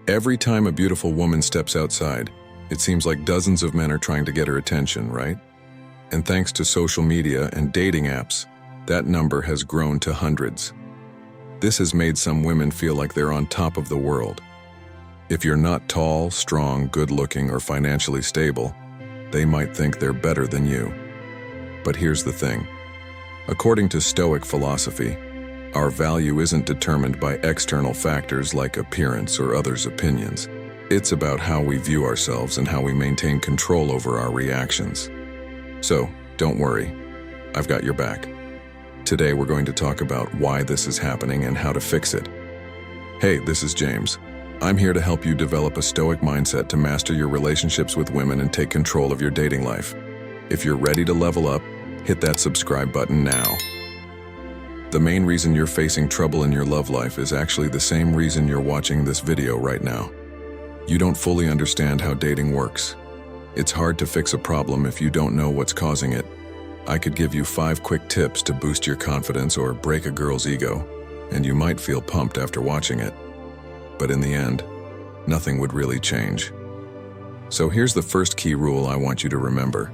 Every time a beautiful woman steps outside, it seems like dozens of men are trying to get her attention, right? And thanks to social media and dating apps, that number has grown to hundreds. This has made some women feel like they're on top of the world. If you're not tall, strong, good-looking, or financially stable, they might think they're better than you. But here's the thing. According to Stoic philosophy, our value isn't determined by external factors like appearance or others' opinions. It's about how we view ourselves and how we maintain control over our reactions. So, don't worry, I've got your back. Today we're going to talk about why this is happening and how to fix it. Hey, this is James. I'm here to help you develop a Stoic mindset to master your relationships with women and take control of your dating life. If you're ready to level up, hit that subscribe button now. The main reason you're facing trouble in your love life is actually the same reason you're watching this video right now. You don't fully understand how dating works. It's hard to fix a problem if you don't know what's causing it. I could give you 5 quick tips to boost your confidence or break a girl's ego, and you might feel pumped after watching it. But in the end, nothing would really change. So here's the first key rule I want you to remember.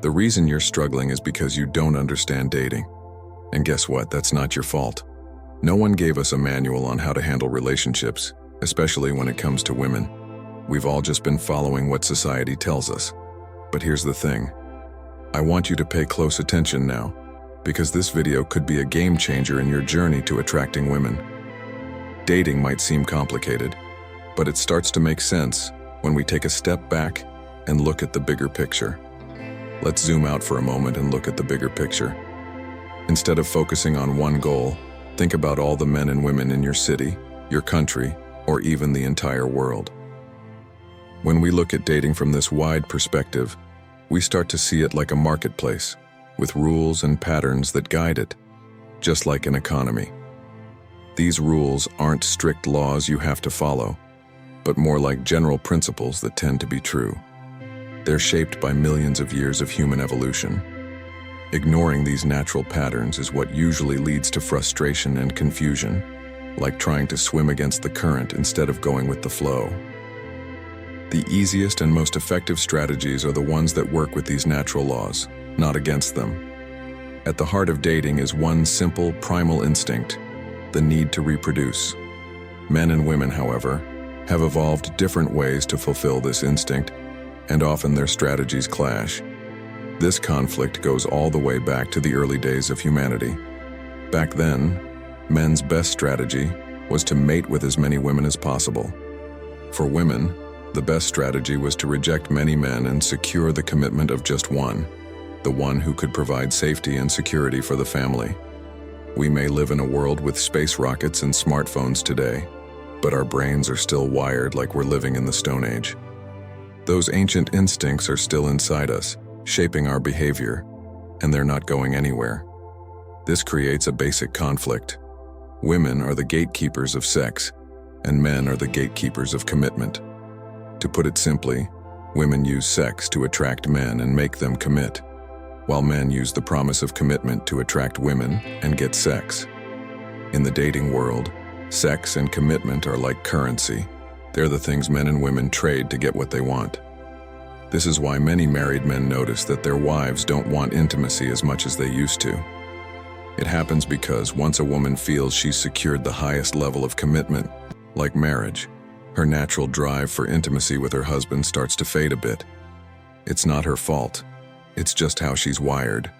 The reason you're struggling is because you don't understand dating. And guess what? That's not your fault. No one gave us a manual on how to handle relationships, especially when it comes to women. We've all just been following what society tells us. But here's the thing. I want you to pay close attention now, because this video could be a game changer in your journey to attracting women. Dating might seem complicated, but it starts to make sense when we take a step back and look at the bigger picture. Let's zoom out for a moment and look at the bigger picture. Instead of focusing on one goal, think about all the men and women in your city, your country, or even the entire world. When we look at dating from this wide perspective, we start to see it like a marketplace, with rules and patterns that guide it, just like an economy. These rules aren't strict laws you have to follow, but more like general principles that tend to be true. They're shaped by millions of years of human evolution. Ignoring these natural patterns is what usually leads to frustration and confusion, like trying to swim against the current instead of going with the flow. The easiest and most effective strategies are the ones that work with these natural laws, not against them. At the heart of dating is one simple, primal instinct: the need to reproduce. Men and women, however, have evolved different ways to fulfill this instinct, and often their strategies clash. This conflict goes all the way back to the early days of humanity. Back then, men's best strategy was to mate with as many women as possible. For women, the best strategy was to reject many men and secure the commitment of just one, the one who could provide safety and security for the family. We may live in a world with space rockets and smartphones today, but our brains are still wired like we're living in the Stone Age. Those ancient instincts are still inside us, shaping our behavior, and they're not going anywhere. This creates a basic conflict. Women are the gatekeepers of sex, and men are the gatekeepers of commitment. To put it simply, women use sex to attract men and make them commit, while men use the promise of commitment to attract women and get sex. In the dating world, sex and commitment are like currency. They're the things men and women trade to get what they want. This is why many married men notice that their wives don't want intimacy as much as they used to. It happens because once a woman feels she's secured the highest level of commitment, like marriage, her natural drive for intimacy with her husband starts to fade a bit. It's not her fault. It's just how she's wired.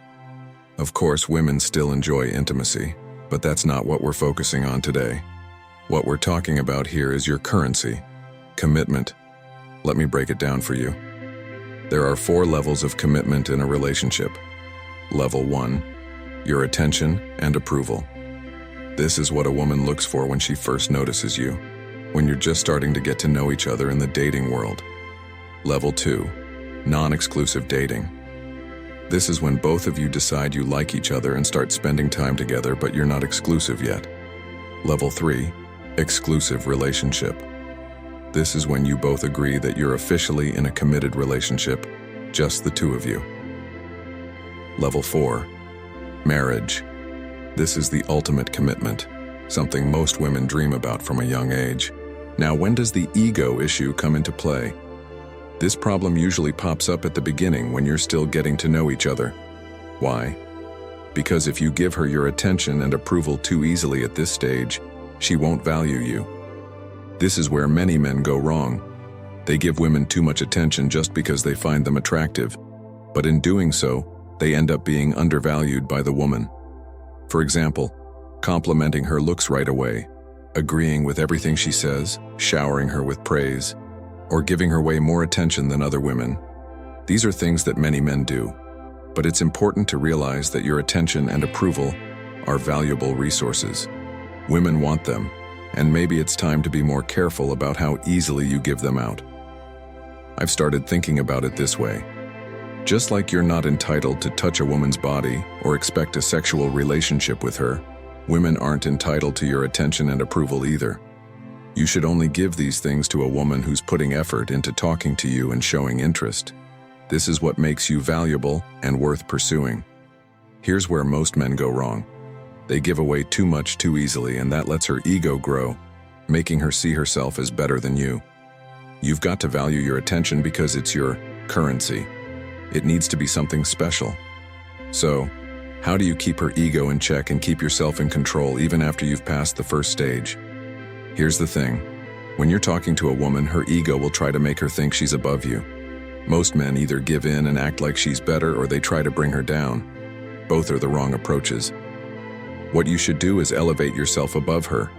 Of course, women still enjoy intimacy, but that's not what we're focusing on today. What we're talking about here is your currency, commitment. Let me break it down for you. There are 4 levels of commitment in a relationship. Level 1, your attention and approval. This is what a woman looks for when she first notices you, when you're just starting to get to know each other in the dating world. Level 2, non-exclusive dating. This is when both of you decide you like each other and start spending time together, but you're not exclusive yet. Level 3, exclusive relationship. This is when you both agree that you're officially in a committed relationship, just the two of you. Level 4, marriage. This is the ultimate commitment, something most women dream about from a young age. Now, when does the ego issue come into play? This problem usually pops up at the beginning when you're still getting to know each other. Why? Because if you give her your attention and approval too easily at this stage, she won't value you. This is where many men go wrong. They give women too much attention just because they find them attractive, but in doing so, they end up being undervalued by the woman. For example, complimenting her looks right away, agreeing with everything she says, showering her with praise, or giving her way more attention than other women. These are things that many men do, but it's important to realize that your attention and approval are valuable resources. Women want them, and maybe it's time to be more careful about how easily you give them out. I've started thinking about it this way. Just like you're not entitled to touch a woman's body or expect a sexual relationship with her, women aren't entitled to your attention and approval either. You should only give these things to a woman who's putting effort into talking to you and showing interest. This is what makes you valuable and worth pursuing. Here's where most men go wrong. They give away too much too easily, and that lets her ego grow, making her see herself as better than you. You've got to value your attention because it's your currency. It needs to be something special. So, how do you keep her ego in check and keep yourself in control even after you've passed the first stage? Here's the thing. When you're talking to a woman, her ego will try to make her think she's above you. Most men either give in and act like she's better, or they try to bring her down. Both are the wrong approaches. What you should do is elevate yourself above her,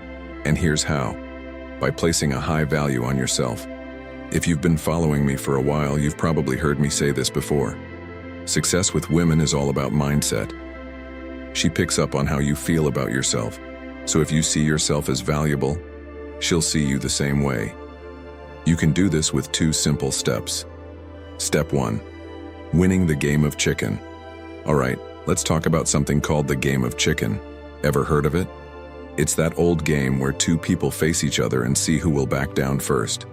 and here's how. By placing a high value on yourself. If you've been following me for a while, you've probably heard me say this before. Success with women is all about mindset. She picks up on how you feel about yourself, so if you see yourself as valuable, she'll see you the same way. You can do this with 2 simple steps. Step 1. Winning the game of chicken. Alright, let's talk about something called the game of chicken. Ever heard of it? It's that old game where 2 people face each other and see who will back down first.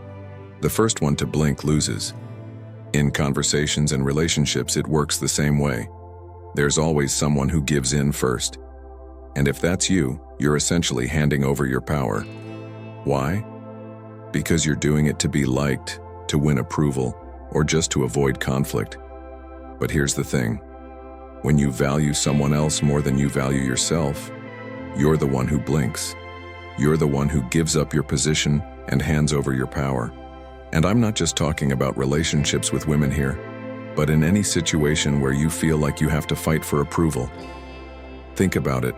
The first one to blink loses. In conversations and relationships, it works the same way. There's always someone who gives in first. And if that's you, you're essentially handing over your power. Why? Because you're doing it to be liked, to win approval, or just to avoid conflict. But here's the thing. When you value someone else more than you value yourself, you're the one who blinks. You're the one who gives up your position and hands over your power. And I'm not just talking about relationships with women here, but in any situation where you feel like you have to fight for approval. Think about it.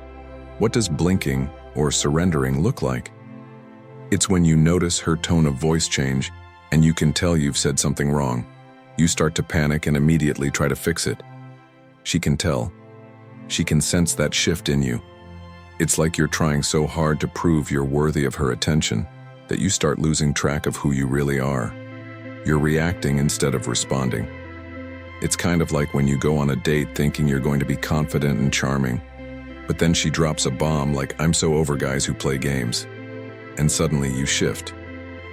What does blinking or surrendering look like? It's when you notice her tone of voice change and you can tell you've said something wrong. You start to panic and immediately try to fix it. She can tell. She can sense that shift in you. It's like you're trying so hard to prove you're worthy of her attention that you start losing track of who you really are. You're reacting instead of responding. It's kind of like when you go on a date thinking you're going to be confident and charming, but then she drops a bomb like, "I'm so over guys who play games." And suddenly you shift.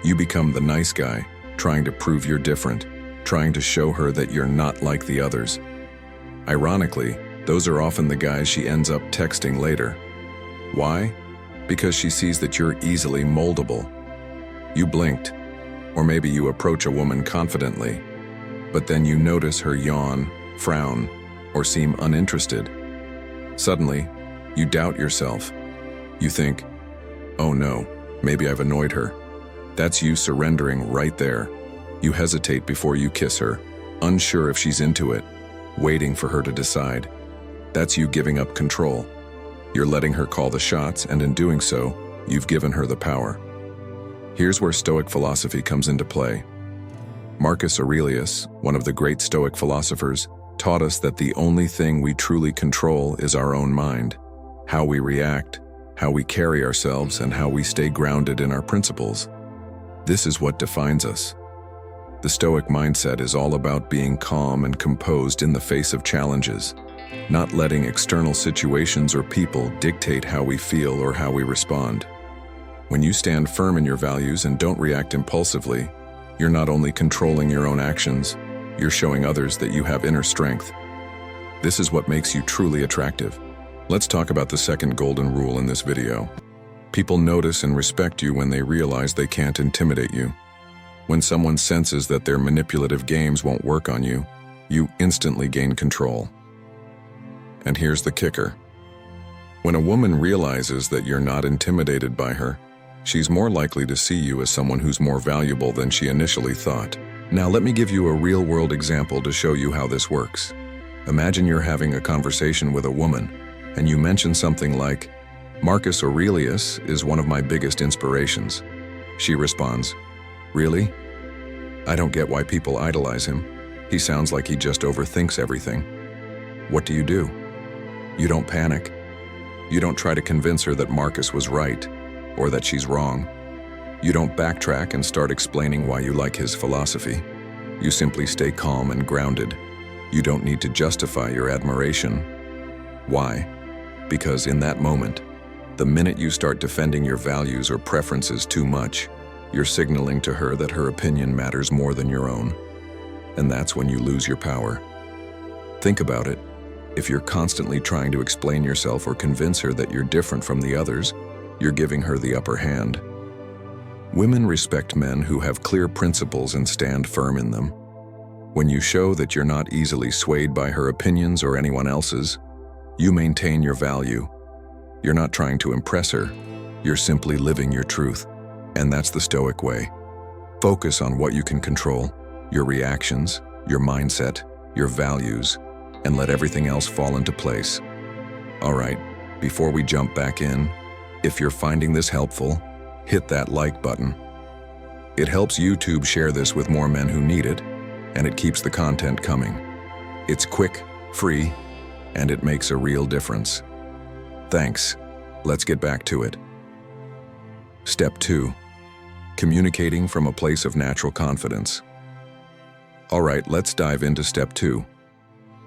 You become the nice guy, trying to prove you're different, trying to show her that you're not like the others. Ironically, those are often the guys she ends up texting later. Why? Because she sees that you're easily moldable. You blinked, or maybe you approach a woman confidently, but then you notice her yawn, frown, or seem uninterested. Suddenly, you doubt yourself. You think, "Oh no, maybe I've annoyed her." That's you surrendering right there. You hesitate before you kiss her, unsure if she's into it, waiting for her to decide. That's you giving up control. You're letting her call the shots, and in doing so, you've given her the power. Here's where Stoic philosophy comes into play. Marcus Aurelius, one of the great Stoic philosophers, taught us that the only thing we truly control is our own mind, how we react, how we carry ourselves, and how we stay grounded in our principles. This is what defines us. The Stoic mindset is all about being calm and composed in the face of challenges, not letting external situations or people dictate how we feel or how we respond. When you stand firm in your values and don't react impulsively, you're not only controlling your own actions, you're showing others that you have inner strength. This is what makes you truly attractive. Let's talk about the second golden rule in this video. People notice and respect you when they realize they can't intimidate you. When someone senses that their manipulative games won't work on you, you instantly gain control. And here's the kicker. When a woman realizes that you're not intimidated by her, she's more likely to see you as someone who's more valuable than she initially thought. Now let me give you a real-world example to show you how this works. Imagine you're having a conversation with a woman, and you mention something like, "Marcus Aurelius is one of my biggest inspirations." She responds, "Really? I don't get why people idolize him. He sounds like he just overthinks everything." What do? You don't panic. You don't try to convince her that Marcus was right, or that she's wrong. You don't backtrack and start explaining why you like his philosophy. You simply stay calm and grounded. You don't need to justify your admiration. Why? Because in that moment, the minute you start defending your values or preferences too much, you're signaling to her that her opinion matters more than your own. And that's when you lose your power. Think about it. If you're constantly trying to explain yourself or convince her that you're different from the others, you're giving her the upper hand. Women respect men who have clear principles and stand firm in them. When you show that you're not easily swayed by her opinions or anyone else's, you maintain your value. You're not trying to impress her, you're simply living your truth. And that's the Stoic way. Focus on what you can control, your reactions, your mindset, your values, and let everything else fall into place. All right, before we jump back in, if you're finding this helpful, hit that like button. It helps YouTube share this with more men who need it, and it keeps the content coming. It's quick, free, and it makes a real difference. Thanks. Let's get back to it. Step 2. Communicating from a place of natural confidence. All right, let's dive into step 2.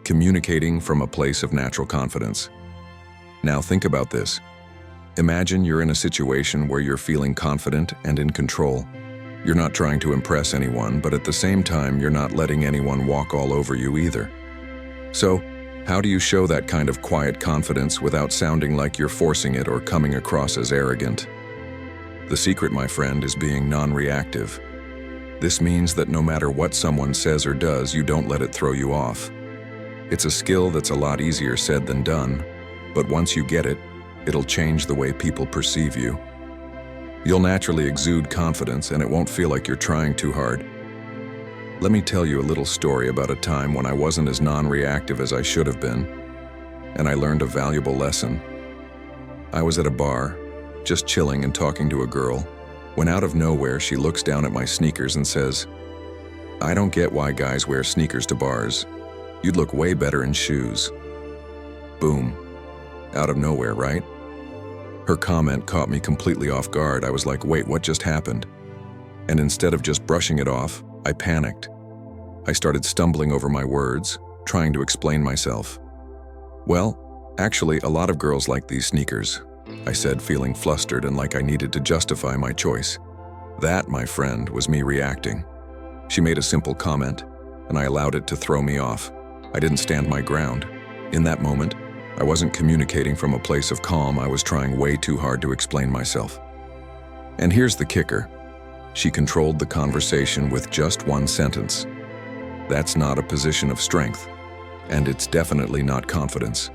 Communicating from a place of natural confidence. Now think about this. Imagine you're in a situation where you're feeling confident and in control. You're not trying to impress anyone, but at the same time, you're not letting anyone walk all over you either. So, how do you show that kind of quiet confidence without sounding like you're forcing it or coming across as arrogant? The secret, my friend, is being non-reactive. This means that no matter what someone says or does, you don't let it throw you off. It's a skill that's a lot easier said than done, but once you get it, it'll change the way people perceive you. You'll naturally exude confidence, and it won't feel like you're trying too hard. Let me tell you a little story about a time when I wasn't as non-reactive as I should have been, and I learned a valuable lesson. I was at a bar, just chilling and talking to a girl, when out of nowhere she looks down at my sneakers and says, "I don't get why guys wear sneakers to bars. You'd look way better in shoes." Boom. Out of nowhere, right? Her comment caught me completely off guard. I was like, wait, what just happened? And instead of just brushing it off, I panicked. I started stumbling over my words, trying to explain myself. "Well, actually, a lot of girls like these sneakers," I said, feeling flustered and like I needed to justify my choice. That, my friend, was me reacting. She made a simple comment, and I allowed it to throw me off. I didn't stand my ground. In that moment, I wasn't communicating from a place of calm. I was trying way too hard to explain myself. And here's the kicker. She controlled the conversation with just one sentence. That's not a position of strength, and it's definitely not confidence.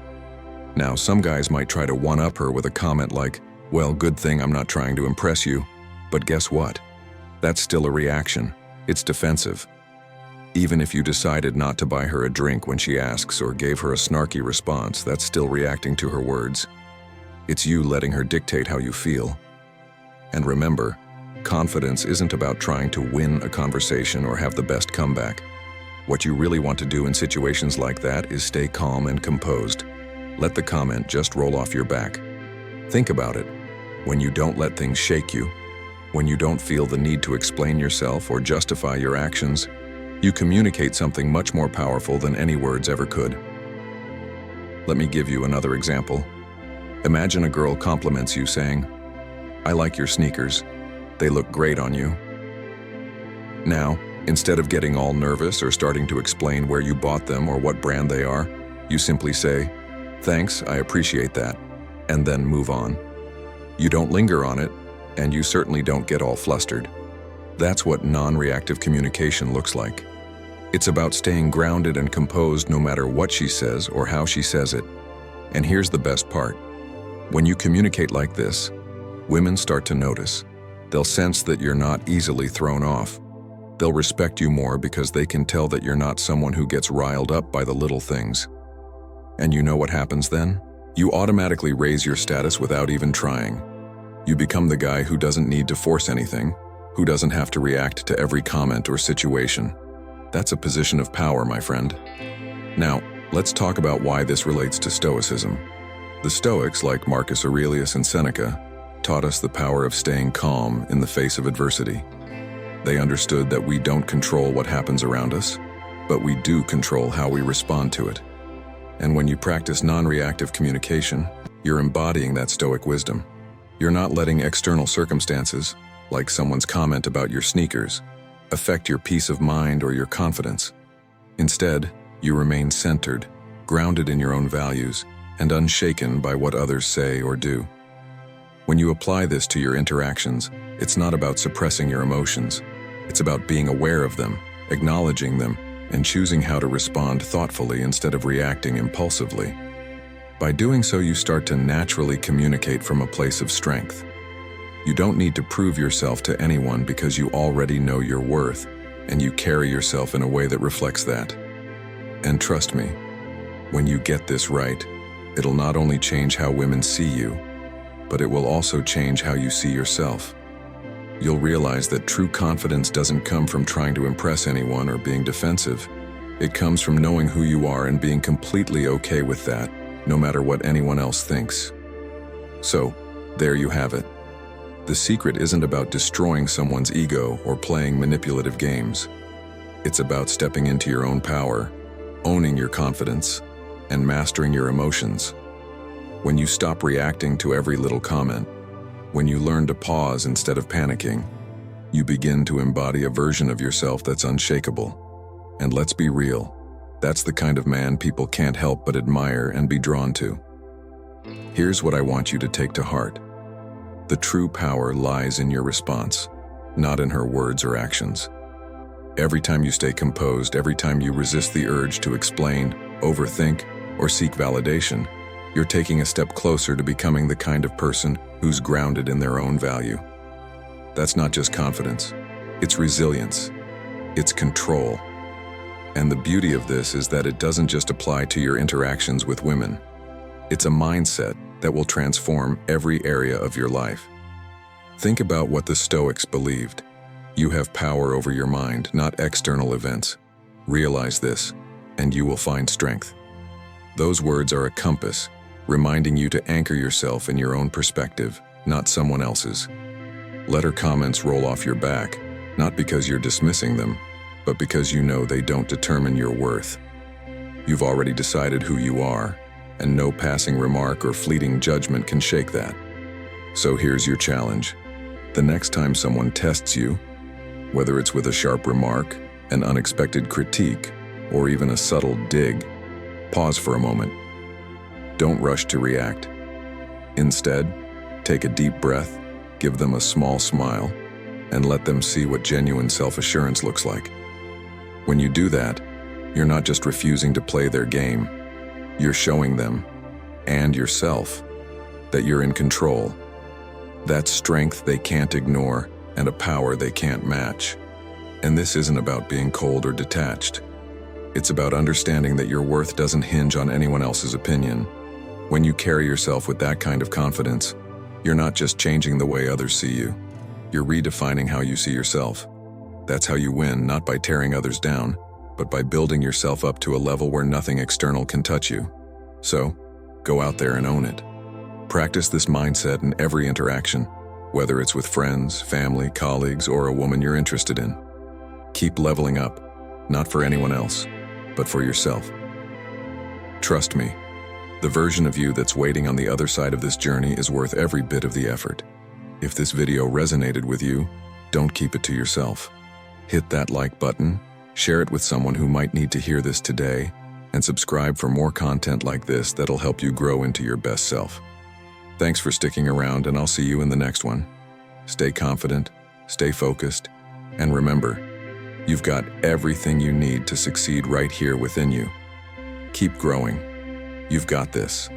Now, some guys might try to one-up her with a comment like, "Well, good thing I'm not trying to impress you." But guess what? That's still a reaction. It's defensive. Even if you decided not to buy her a drink when she asks or gave her a snarky response, that's still reacting to her words. It's you letting her dictate how you feel. And remember, confidence isn't about trying to win a conversation or have the best comeback. What you really want to do in situations like that is stay calm and composed. Let the comment just roll off your back. Think about it. When you don't let things shake you, when you don't feel the need to explain yourself or justify your actions, you communicate something much more powerful than any words ever could. Let me give you another example. Imagine a girl compliments you saying, "I like your sneakers. They look great on you." Now, instead of getting all nervous or starting to explain where you bought them or what brand they are, you simply say, "Thanks, I appreciate that," and then move on. You don't linger on it, and you certainly don't get all flustered. That's what non-reactive communication looks like. It's about staying grounded and composed no matter what she says or how she says it. And here's the best part. When you communicate like this, women start to notice. They'll sense that you're not easily thrown off. They'll respect you more because they can tell that you're not someone who gets riled up by the little things. And you know what happens then? You automatically raise your status without even trying. You become the guy who doesn't need to force anything, who doesn't have to react to every comment or situation. That's a position of power, my friend. Now, let's talk about why this relates to Stoicism. The Stoics, like Marcus Aurelius and Seneca, taught us the power of staying calm in the face of adversity. They understood that we don't control what happens around us, but we do control how we respond to it. And when you practice non-reactive communication, you're embodying that Stoic wisdom. You're not letting external circumstances, like someone's comment about your sneakers, affect your peace of mind or your confidence. Instead, you remain centered, grounded in your own values, and unshaken by what others say or do. When you apply this to your interactions, it's not about suppressing your emotions. It's about being aware of them, acknowledging them, and choosing how to respond thoughtfully instead of reacting impulsively. By doing so, you start to naturally communicate from a place of strength. You don't need to prove yourself to anyone because you already know your worth, and you carry yourself in a way that reflects that. And trust me, when you get this right, it'll not only change how women see you, but it will also change how you see yourself. You'll realize that true confidence doesn't come from trying to impress anyone or being defensive. It comes from knowing who you are and being completely okay with that, no matter what anyone else thinks. So, there you have it. The secret isn't about destroying someone's ego or playing manipulative games. It's about stepping into your own power, owning your confidence, and mastering your emotions. When you stop reacting to every little comment, when you learn to pause instead of panicking, you begin to embody a version of yourself that's unshakable. And let's be real, that's the kind of man people can't help but admire and be drawn to. Here's what I want you to take to heart. The true power lies in your response, not in her words or actions. Every time you stay composed, every time you resist the urge to explain, overthink, or seek validation, you're taking a step closer to becoming the kind of person who's grounded in their own value. That's not just confidence, it's resilience, it's control. And the beauty of this is that it doesn't just apply to your interactions with women. It's a mindset that will transform every area of your life. Think about what the Stoics believed. You have power over your mind, not external events. Realize this, and you will find strength. Those words are a compass, reminding you to anchor yourself in your own perspective, not someone else's. Let her comments roll off your back, not because you're dismissing them, but because you know they don't determine your worth. You've already decided who you are, and no passing remark or fleeting judgment can shake that. So here's your challenge. The next time someone tests you, whether it's with a sharp remark, an unexpected critique, or even a subtle dig, pause for a moment. Don't rush to react. Instead, take a deep breath, give them a small smile, and let them see what genuine self-assurance looks like. When you do that, you're not just refusing to play their game, you're showing them, and yourself, that you're in control. That's strength they can't ignore and a power they can't match. And this isn't about being cold or detached. It's about understanding that your worth doesn't hinge on anyone else's opinion. When you carry yourself with that kind of confidence, you're not just changing the way others see you. You're redefining how you see yourself. That's how you win, not by tearing others down, but by building yourself up to a level where nothing external can touch you. So, go out there and own it. Practice this mindset in every interaction, whether it's with friends, family, colleagues, or a woman you're interested in. Keep leveling up, not for anyone else, but for yourself. Trust me, the version of you that's waiting on the other side of this journey is worth every bit of the effort. If this video resonated with you, don't keep it to yourself. Hit that like button, share it with someone who might need to hear this today, and subscribe for more content like this that'll help you grow into your best self. Thanks for sticking around, and I'll see you in the next one. Stay confident, stay focused, and remember, you've got everything you need to succeed right here within you. Keep growing. You've got this.